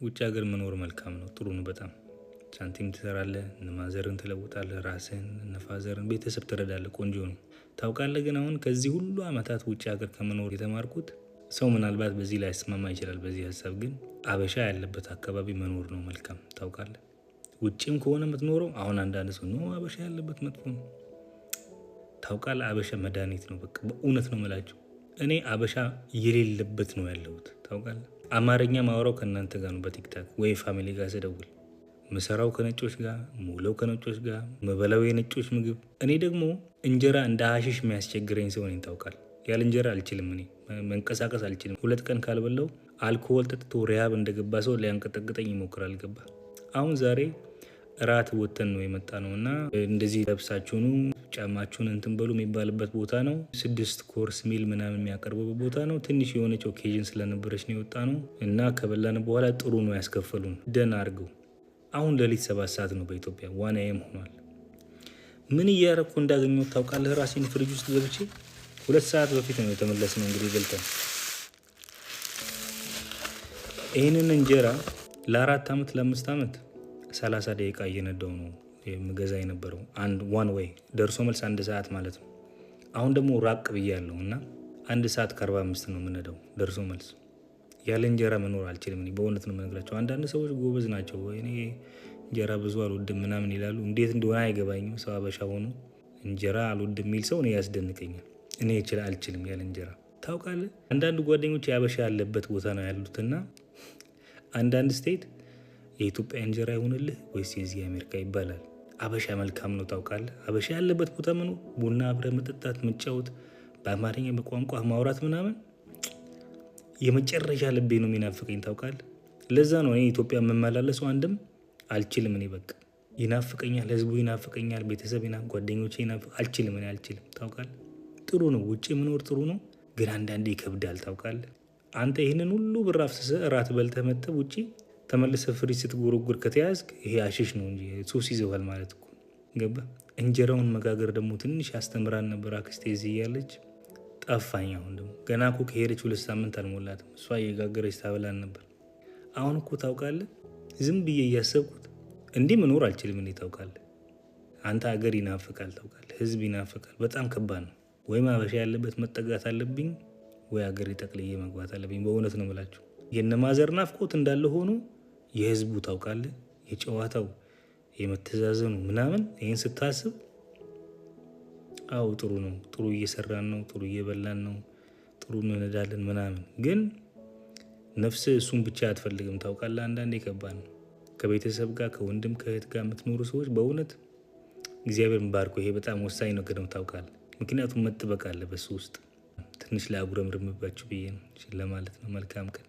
ውጭ ሀገር መኖር መልካም ነው፣ ጥሩ ነው በጣም። ሳንቲም ትሰራለህ፣ ማዘርን ትለውጣለህ፣ ራስህን ፋዘርን ቤተሰብ ትረዳለህ፣ ቆንጆ ነው። ታውቃለህ ግን አሁን ከዚህ ሁሉ አመታት ውጭ ሀገር ከመኖር የተማርኩት ሰው ምናልባት በዚህ ላይ ያስማማ ይችላል። በዚህ ሀሳብ ግን አበሻ ያለበት አካባቢ መኖር ነው መልካም። ታውቃለህ ውጭም ከሆነ የምትኖረው አሁን አንዳንድ ሰው ነው አበሻ ያለበት መጥፎ ነው። ታውቃለህ አበሻ መድኃኒት ነው። በቃ በእውነት ነው የምላችሁ። እኔ አበሻ የሌለበት ነው ያለሁት። ታውቃለህ አማርኛ ማውራው ከእናንተ ጋር ነው በቲክታክ ወይ ፋሚሊ ጋር ስደውል፣ ምሰራው ከነጮች ጋር፣ ሙለው ከነጮች ጋር፣ መበላው የነጮች ምግብ። እኔ ደግሞ እንጀራ እንደ ሀሺሽ የሚያስቸግረኝ ሰው ነኝ። ታውቃለህ ያለ እንጀራ አልችልም። እኔ መንቀሳቀስ አልችልም። 2 ቀን ካልበላው አልኮሆል ጠጥቶ ሪያብ እንደገባ ሰው ሊያንቀጠቅጠኝ ይሞክራል። ገባ። አሁን ዛሬ እራት ወተን ነው የመጣ ነው እና እንደዚህ ለብሳችሁኑ ጫማችሁን እንትን በሉ የሚባልበት ቦታ ነው። 6 ኮርስ ሚል ምናምን የሚያቀርበው ቦታ ነው። ትንሽ የሆነች ኦኬዥን ስለነበረች ነው የወጣ ነው እና ከበላን በኋላ ጥሩ ነው ያስከፈሉን ደህና አድርገው። አሁን ሌሊት 7 ሰዓት ነው በኢትዮጵያ 1 AM ሆኗል። ምን እያረኩ እንዳገኘው ታውቃለህ? ራሴን ፍሪጅ ውስጥ ገብቼ 2 ሰዓት በፊት ነው የተመለስነው እንግዲህ በልተን። ይህንን እንጀራ ለ4 ዓመት ለ5 ዓመት 30 ደቂቃ እየነዳው ነው የምገዛ የነበረው። ዋን ወይ ደርሶ መልስ 1 ሰዓት ማለት ነው። አሁን ደግሞ ራቅ ብያለሁ እና 1 ሰዓት ከ45 ነው የምነዳው ደርሶ መልስ። ያለ እንጀራ መኖር አልችልም። እኔ በእውነት ነው የምነግራቸው። አንዳንድ ሰዎች ጎበዝ ናቸው፣ እኔ እንጀራ ብዙ አልወድም ምናምን ይላሉ። እንዴት እንደሆነ አይገባኝም። ሰው አበሻ ሆኖ እንጀራ አልወድም የሚል ሰው እኔ ያስደንቀኛል። እኔ አልችልም ያለ እንጀራ። ታውቃለህ አንዳንድ ጓደኞች የአበሻ ያለበት ቦታ ነው ያሉትና አንዳንድ ስቴት የኢትዮጵያ እንጀራ ይሆንልህ ወይስ የዚህ አሜሪካ ይባላል። አበሻ መልካም ነው ታውቃለህ። አበሻ ያለበት ቦታ መኖር፣ ቡና አብረህ መጠጣት፣ መጫወት፣ በአማርኛ በቋንቋ ማውራት ምናምን የመጨረሻ ልቤ ነው የሚናፍቀኝ ታውቃለህ። ለዛ ነው እኔ ኢትዮጵያ የምመላለሰው። አንድም አልችልም። እኔ በቃ ይናፍቀኛል፣ ህዝቡ ይናፍቀኛል፣ ቤተሰብ ጓደኞቼ አልችልም። እኔ አልችልም ታውቃለህ። ጥሩ ነው ውጭ መኖር ጥሩ ነው፣ ግን አንዳንዴ ይከብዳል ታውቃለህ። አንተ ይህንን ሁሉ ብር አፍስሰህ እራት በልተህ መጥተህ ውጭ ተመልሰህ ፍሪጅ ስትጎረጉር ከተያዝክ ይሄ አሽሽ ነው እንጂ ሱስ ይዘዋል ማለት እኮ ገባ። እንጀራውን መጋገር ደግሞ ትንሽ ያስተምራን ነበር አክስቴ እዚህ እያለች ጠፋኝ። አሁን ደግሞ ገና እኮ ከሄደች 2 ሳምንት አልሞላትም። እሷ እየጋገረች ታበላን ነበር። አሁን እኮ ታውቃለህ ዝም ብዬ እያሰብኩት እንዲህ መኖር አልችልም። እንዴ ታውቃለህ አንተ ሀገር ይናፍቃል ታውቃለህ፣ ህዝብ ይናፍቃል። በጣም ከባድ ነው። ወይም አበሻ ያለበት መጠጋት አለብኝ ወይ ሀገር ጠቅልዬ መግባት አለብኝ። በእውነት ነው የምላችሁ። የነማዘር ናፍቆት እንዳለ ሆኖ የህዝቡ ታውቃለህ የጨዋታው የመተዛዘኑ ምናምን ይህን ስታስብ አው ጥሩ ነው። ጥሩ እየሰራን ነው፣ ጥሩ እየበላን ነው፣ ጥሩ እንነዳለን ምናምን። ግን ነፍስ እሱን ብቻ አትፈልግም ታውቃለህ። አንዳንዴ ከባድ ነው። ከቤተሰብ ጋር ከወንድም ከእህት ጋር የምትኖሩ ሰዎች በእውነት እግዚአብሔርን ባርኮ። ይሄ በጣም ወሳኝ ነገር ነው ታውቃለህ። ምክንያቱም መጥበቅ አለ በሱ ውስጥ። ትንሽ ላይ አጉረምርምባችሁ ብዬ ነው ለማለት ነው። መልካም ቀን